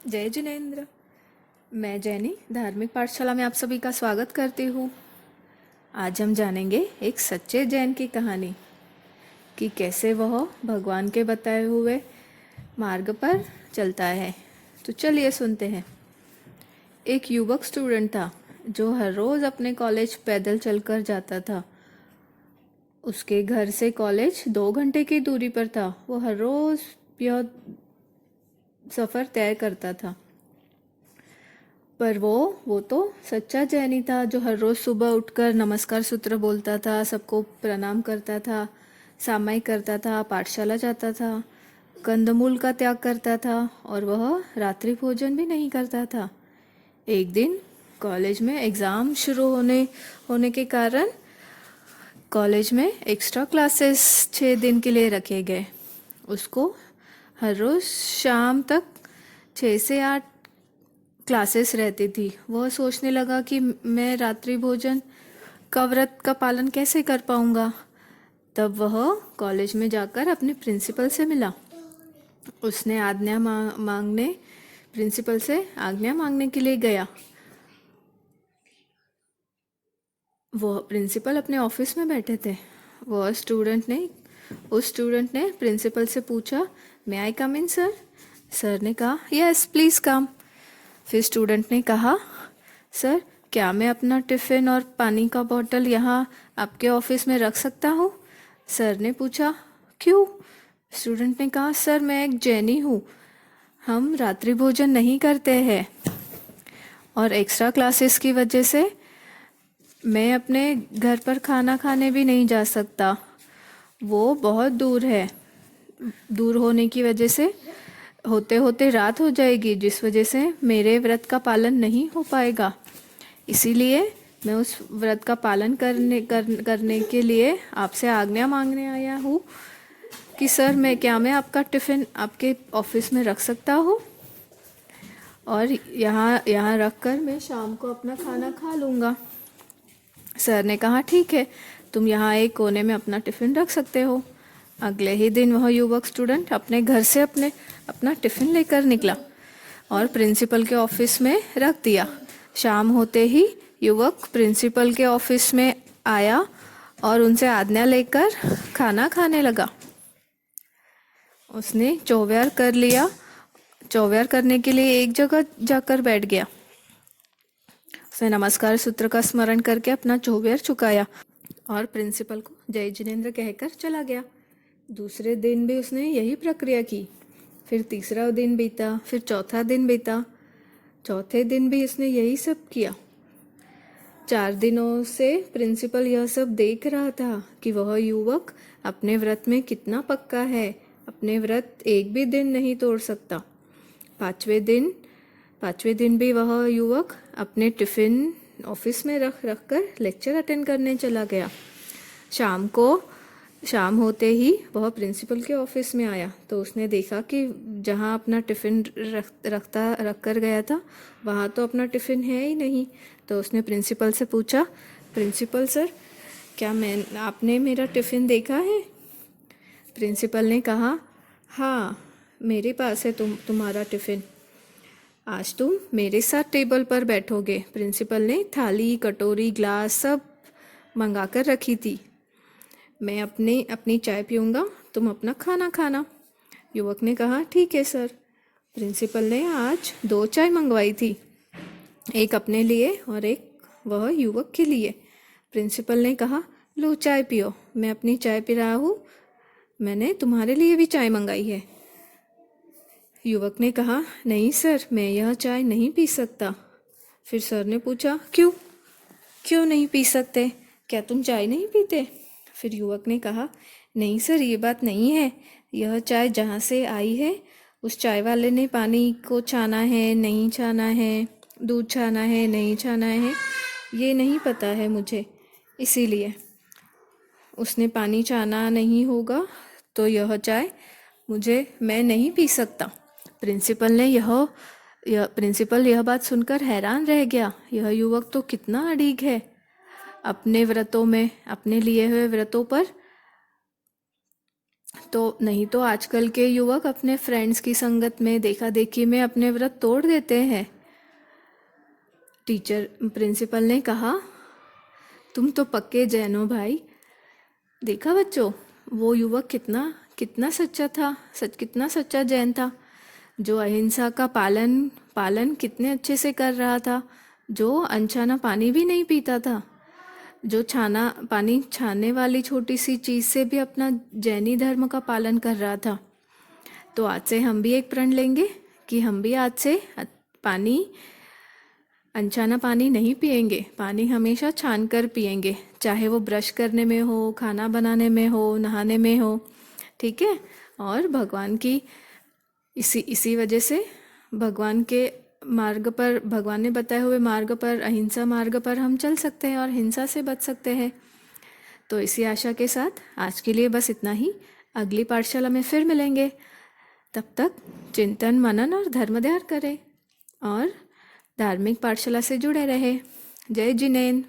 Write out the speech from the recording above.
जय जिनेन्द्र। मैं जैनी धार्मिक पाठशाला में आप सभी का स्वागत करती हूँ। आज हम जानेंगे एक सच्चे जैन की कहानी कि कैसे वह भगवान के बताए हुए मार्ग पर चलता है। तो चलिए सुनते हैं। एक युवक स्टूडेंट था जो हर रोज़ अपने कॉलेज पैदल चलकर जाता था। उसके घर से कॉलेज 2 घंटे की दूरी पर था। वो हर रोज़ यह सफ़र तय करता था। पर वो तो सच्चा जैनी था जो हर रोज़ सुबह उठकर नमस्कार सूत्र बोलता था, सबको प्रणाम करता था, सामायिक करता था, पाठशाला जाता था, कंदमूल का त्याग करता था और वह रात्रि भोजन भी नहीं करता था। एक दिन कॉलेज में एग्ज़ाम शुरू होने के कारण कॉलेज में एक्स्ट्रा क्लासेस 6 दिन के लिए रखे गए। उसको हर रोज़ शाम तक 6 से 8 क्लासेस रहती थी। वह सोचने लगा कि मैं रात्रि भोजन का व्रत का पालन कैसे कर पाऊंगा। तब वह कॉलेज में जाकर अपने प्रिंसिपल से मिला। उसने प्रिंसिपल से आज्ञा मांगने के लिए गया। वह प्रिंसिपल अपने ऑफिस में बैठे थे। उस स्टूडेंट ने प्रिंसिपल से पूछा, मे आई कम इन सर? सर ने कहा, यस प्लीज़ कम। फिर स्टूडेंट ने कहा, सर क्या मैं अपना टिफ़िन और पानी का बॉटल यहाँ आपके ऑफिस में रख सकता हूँ? सर ने पूछा, क्यों? स्टूडेंट ने कहा, सर मैं एक जैनी हूँ, हम रात्रि भोजन नहीं करते हैं और एक्स्ट्रा क्लासेस की वजह से मैं अपने घर पर खाना खाने भी नहीं जा सकता। वो बहुत दूर है। दूर होने की वजह से होते होते रात हो जाएगी, जिस वजह से मेरे व्रत का पालन नहीं हो पाएगा। इसीलिए मैं उस व्रत का पालन करने के लिए आपसे आज्ञा मांगने आया हूँ कि सर मैं आपका टिफ़िन आपके ऑफिस में रख सकता हूँ और यहाँ रख कर मैं शाम को अपना खाना खा लूँगा। सर ने कहा, ठीक है, तुम यहाँ एक कोने में अपना टिफ़िन रख सकते हो। अगले ही दिन वह युवक स्टूडेंट अपने घर से अपना टिफ़िन लेकर निकला और प्रिंसिपल के ऑफिस में रख दिया। शाम होते ही युवक प्रिंसिपल के ऑफिस में आया और उनसे आज्ञा लेकर खाना खाने लगा। उसने चौव्यार कर लिया। चौव्यार करने के लिए एक जगह जाकर बैठ गया। उसने नमस्कार सूत्र का स्मरण करके अपना चौव्यार चुकाया और प्रिंसिपल को जय जिनेन्द्र कहकर चला गया। दूसरे दिन भी उसने यही प्रक्रिया की। फिर तीसरा दिन बीता, फिर चौथा दिन बीता। चौथे दिन भी उसने यही सब किया। 4 दिनों से प्रिंसिपल यह सब देख रहा था कि वह युवक अपने व्रत में कितना पक्का है। अपने व्रत एक भी दिन नहीं तोड़ सकता। पांचवें दिन भी वह युवक अपने टिफ़िन ऑफिस में रख कर लेक्चर अटेंड करने चला गया। शाम होते ही वह प्रिंसिपल के ऑफिस में आया तो उसने देखा कि जहाँ अपना टिफ़िन रख कर गया था वहाँ तो अपना टिफ़िन है ही नहीं। तो उसने प्रिंसिपल से पूछा, प्रिंसिपल सर क्या आपने मेरा टिफ़िन देखा है? प्रिंसिपल ने कहा, हाँ मेरे पास है तुम्हारा टिफ़िन। आज तुम मेरे साथ टेबल पर बैठोगे। प्रिंसिपल ने थाली, कटोरी, ग्लास सब मंगा कर रखी थी। मैं अपनी चाय पीऊँगा, तुम अपना खाना खाना। युवक ने कहा, ठीक है सर। प्रिंसिपल ने आज 2 चाय मंगवाई थी, एक अपने लिए और एक वह युवक के लिए। प्रिंसिपल ने कहा, लो चाय पियो, मैं अपनी चाय पी रहा हूँ, मैंने तुम्हारे लिए भी चाय मंगाई है। युवक ने कहा, नहीं सर मैं यह चाय नहीं पी सकता। फिर सर ने पूछा, क्यों नहीं पी सकते? क्या तुम चाय नहीं पीते? फिर युवक ने कहा, नहीं सर ये बात नहीं है, यह चाय जहाँ से आई है उस चाय वाले ने पानी को छाना है नहीं छाना है, दूध छाना है नहीं छाना है, ये नहीं पता है मुझे, इसीलिए उसने पानी छाना नहीं होगा तो यह चाय मैं नहीं पी सकता। प्रिंसिपल यह बात सुनकर हैरान रह गया। यह युवक तो कितना अड़िग है। अपने लिए हुए व्रतों पर तो नहीं तो आजकल के युवक अपने फ्रेंड्स की संगत में देखा देखी में अपने व्रत तोड़ देते हैं। टीचर प्रिंसिपल ने कहा, तुम तो पक्के जैन हो भाई। देखा बच्चों, वो युवक कितना कितना सच्चा था, कितना सच्चा जैन था, जो अहिंसा का पालन पालन कितने अच्छे से कर रहा था, जो अनछाना पानी भी नहीं पीता था, जो छाना पानी छाने वाली छोटी सी चीज से भी अपना जैनी धर्म का पालन कर रहा था। तो आज से हम भी एक प्रण लेंगे कि हम भी आज से पानी अनछाना पानी नहीं पिएंगे, पानी हमेशा छान कर पिएंगे, चाहे वो ब्रश करने में हो, खाना बनाने में हो, नहाने में हो। ठीक है। और भगवान की इसी वजह से भगवान के मार्ग पर, भगवान ने बताए हुए मार्ग पर, अहिंसा मार्ग पर हम चल सकते हैं और हिंसा से बच सकते हैं। तो इसी आशा के साथ आज के लिए बस इतना ही। अगली पाठशाला में फिर मिलेंगे। तब तक चिंतन मनन और धर्म ध्यान करें और धार्मिक पाठशाला से जुड़े रहे। जय जिनेन्द्र।